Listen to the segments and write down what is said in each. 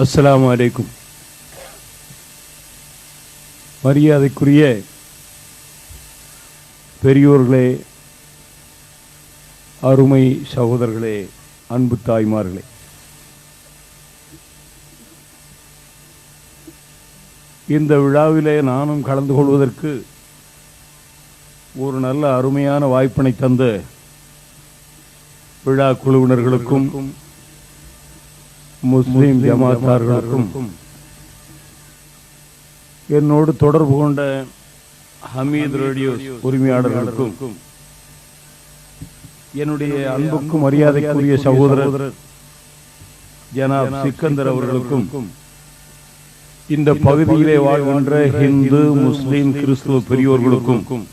அஸ்ஸலாமு அலைக்கும். மரியாதைக்குரிய பெரியோர்களே, அருமை சகோதரர்களே, அன்பு தாய்மார்களே, இந்த விழாவிலே நானும் கலந்து கொள்வதற்கு ஒரு நல்ல அருமையான வாய்ப்பினை தந்த விழா குழுவினர்களுக்கும் முஸ்லிம் ஜமாத்தார்களுக்கும் என்னோடு தொடர்பு கொண்ட ஹமீத் ரேடியோ உரிமையாளர்களுக்கும் என்னுடைய அன்புக்கும் மரியாதைக்குரிய சகோதரர் ஜனாப் சிக்கந்தர் அவர்களுக்கும் இந்த பகுதியிலே வாழ்கின்ற இந்து முஸ்லிம் கிறிஸ்துவ பெரியோர்களுக்கும்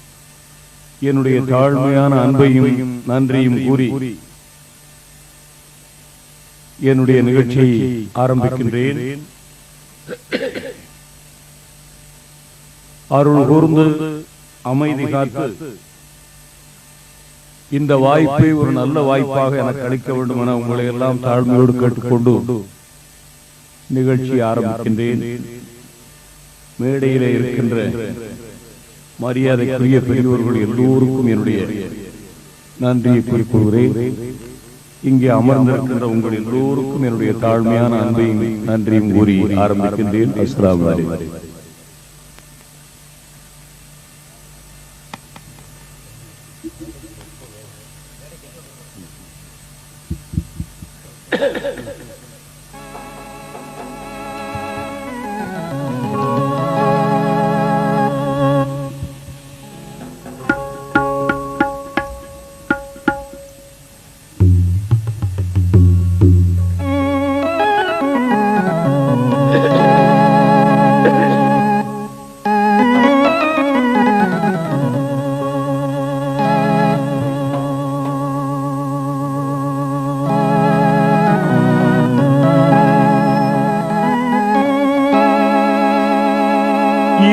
என்னுடைய தாழ்மையான அன்பையும் நன்றியும் கூறி என்னுடைய நிகழ்ச்சியை ஆரம்பிக்கின்றேன். அருள் கூர்ந்து அமைதி காத்து இந்த வாய்ப்பை ஒரு நல்ல வாய்ப்பாக எனக்கு அளிக்க வேண்டும் என உங்களை எல்லாம் தாழ்மையோடு கேட்டுக்கொண்டு நிகழ்ச்சி ஆரம்பிக்கின்றேன். மேடையிலே இருக்கின்ற மரியாதைக்குரிய பெரியோர்கள் எல்லோருக்கும் என்னுடைய நன்றியை குறிப்பிடுகிறேன். இங்கே அமர்ந்திருக்கின்ற உங்கள் எல்லோருக்கும் என்னுடைய தாழ்மையான அன்பையும் நன்றியும் கூறி ஆரம்பிக்கின்றேன். அஸ்ஸலாமு அலைக்கும்.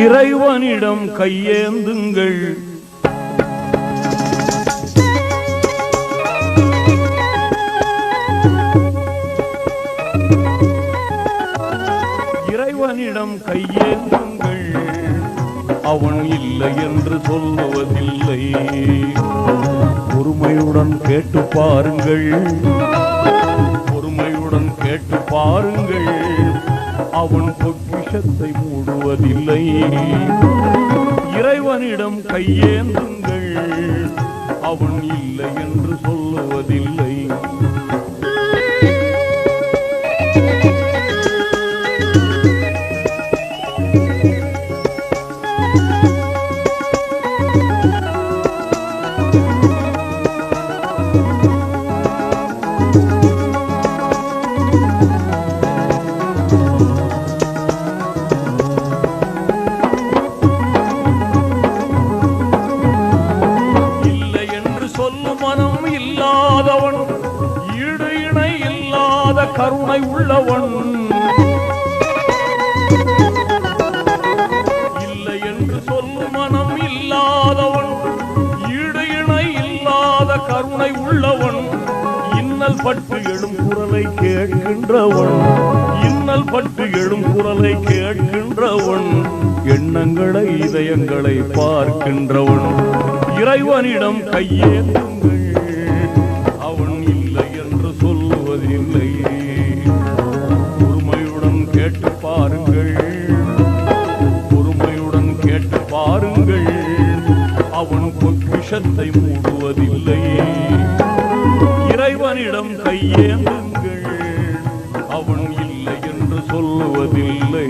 இறைவனிடம் கையேந்துங்கள், இறைவனிடம் கையேந்துங்கள், அவன் இல்லை என்று சொல்லுவதில்லை. பொறுமையுடன் கேட்டு பாருங்கள், பொறுமையுடன் கேட்டு பாருங்கள், அவன் பொக்கிஷத்தை மூடுவதில்லை. இறைவனிடம் கையேந்துங்கள், அவன் இல்லை என்று சொல்லுவதில்லை. கருணை உள்ளவன் இல்லை என்று சொல்லும் மனம் இல்லாதவன், ஈடு இணை இல்லாத கருணை உள்ளவன், இன்னல் பட்டு எழும் குரலை கேட்கின்றவன், இன்னல் பட்டு எழும் குரலை கேட்கின்றவன், எண்ணங்களை இதயங்களை பார்க்கின்றவன். இறைவனிடம் கையேந்துங்கள், அவன் இல்லை என்று சொல்லுவதில்லை. பொறுமையுடன் கேட்டு பாருங்கள், பொறுமையுடன் கேட்டு பாருங்கள், அவன் பொக்கிஷத்தை மூடுவதில்லை. இறைவனிடம் கையேந்துங்கள், அவன் இல்லை என்று சொல்லுவதில்லை.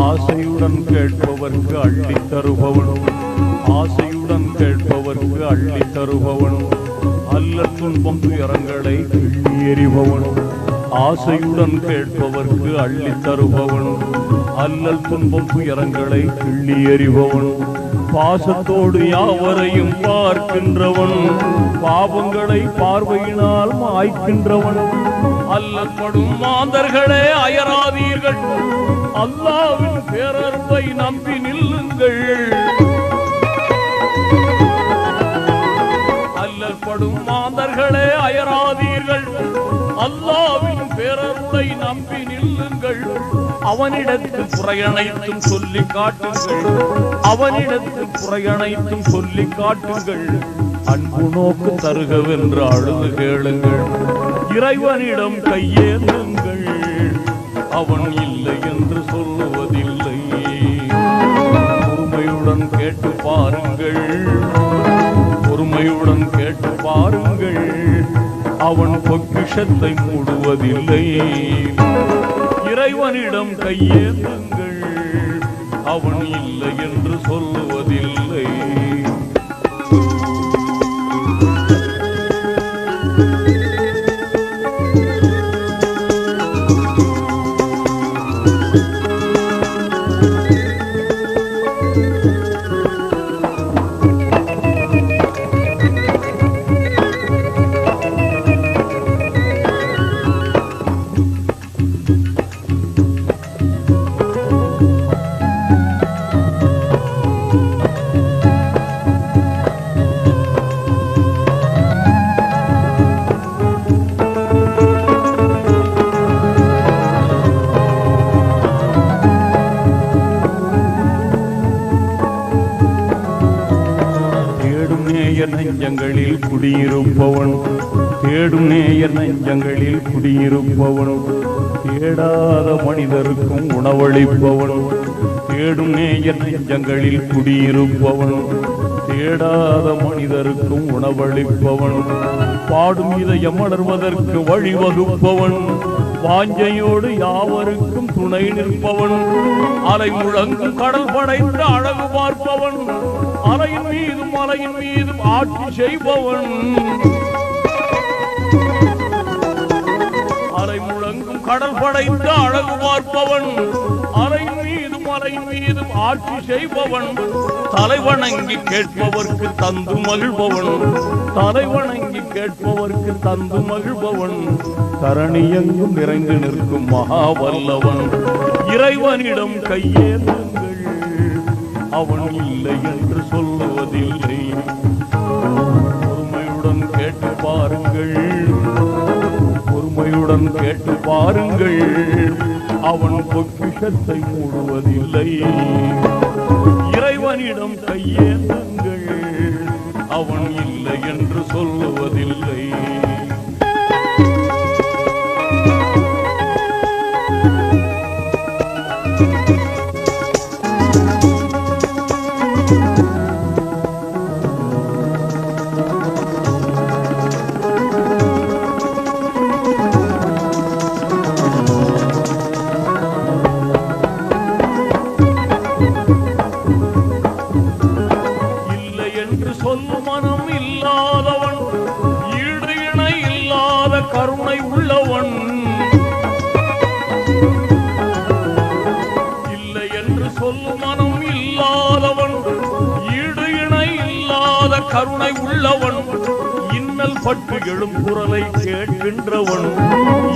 ஆசையுடன் கேட்பவர்க்கு அள்ளி தருபவன், ஆசையுடன் கேட்பவர்க்கு அள்ளி தருபவன், அல்ல துன்பம் துயரங்களை கிள்ளி எறிபவன், ஆசையுடன் கேட்பவர்க்கு அள்ளி தருபவன், அல்லல் துன்பம் துயரங்களை கிள்ளி எறிபவன், பாசத்தோடு யாவரையும் பார்க்கின்றவன், பாவங்களை பார்வையினால் மாய்க்கின்றவன். அல்லற்படும் மாந்தர்களே அயராதீர்கள், அல்லாஹ்வின் பேரருளை நம்பி நில்லுங்கள். அல்லற்படும் மாந்தர்களே அயராதீர்கள், அல்லாஹ்வின் பேரருளை நம்பி நில்லுங்கள். அவனிடத்தில் குறையனைத்தும் சொல்லி காட்டுங்கள், அவனிடத்தில் குறையனைத்தும் சொல்லி காட்டுங்கள். அன்பு நோக்கு தருகவென்று அழுது கேளுங்கள், இறைவனிடம் கையேந்துங்கள். அவன் இல்லை என்று சொல்லுவதில்லை, பொறுமையுடன் கேட்டு பாருங்கள், பொறுமையுடன் கேட்டு பாருங்கள். அவன் பொக்கிஷத்தை மூடுவதில்லை, இறைவனிடம் கையேந்துங்கள். அவன் இல்லை என்று சொல்லுவதில்லை. நெஞ்சங்களில் குடியிருப்பவன், தேடும் நேயர் நெஞ்சங்களில் குடியிருப்பவன், தேடாத மனிதருக்கும் உணவளிப்பவன், தேடும் நேயர் நெஞ்சங்களில் குடியிருப்பவன், தேடாத மனிதருக்கும் உணவளிப்பவன், பாடும் இதயம் மலர்வதற்கு வழிவகுப்பவன், வாஞ்சையோடு யாவருக்கும் துணை நிற்பவன், அலை முழங்கும் கடல் படைத்த அழகு பார்ப்பவன், அலையின் மீதும் மலையின் மீதும் ஆட்சி செய்பவன், அலை முழங்கும் கடல் படைத்த அழகு பார்ப்பவன், அலையின் மீதும் மலையின் மீதும் ஆட்சி செய்பவன், தலைவணங்கி கேட்பவர்க்கு தந்து மகிழ்பவன், தலைவணங்கி கேட்பவர்க்கு தந்து மகிழ்பவன், தரணியெங்கும் நிறைந்து நிற்கும் மகாவல்லவன், இறைவனிடம் கையேந்துங்கள். அவன் இல்லை என்று சொல்லுவதில்லை, பொறுமையுடன் கேட்டு பாருங்கள், பொறுமையுடன் கேட்டு பாருங்கள். அவன் பொக்கிஷத்தை மூடுவதில்லை, இறைவனிடம் கையேந்துங்கள். அவன் இல்லை என்று சொல்லுவதில்லை. கருணை உள்ளவன், இல்லை என்று சொல்லும் மனம் இல்லாதவன், ஈடு இணை இல்லாத கருணை உள்ளவன், இன்னல் பட்டு எழும் குரலை கேட்கின்றவன்,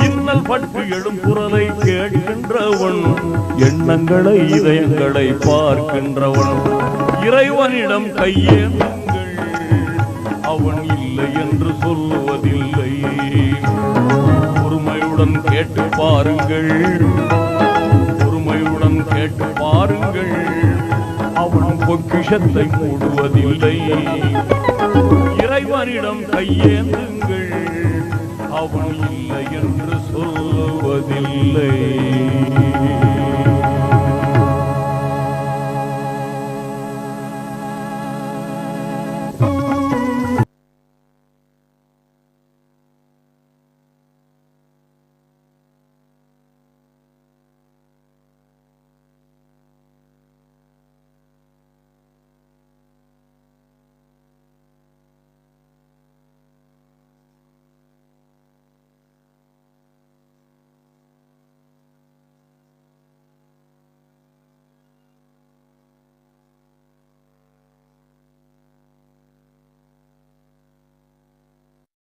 இன்னல் பட்டு எழும் குரலை கேட்கின்றவன், எண்ணங்களை இதயங்களை பார்க்கின்றவன், இறைவனிடம் கையேந்துங்கள். அவன் இல்லை என்று சொல்லுவதில்லை, பொறுமையுடன் கேட்டு பாருங்கள், பொறுமையுடன் கேட்டு பாருங்கள். அவன் பொக்கிஷத்தை மூடுவதில்லை, இறைவனிடம் கையேந்துங்கள். அவன் இல்லை என்று சொல்லுவதில்லை.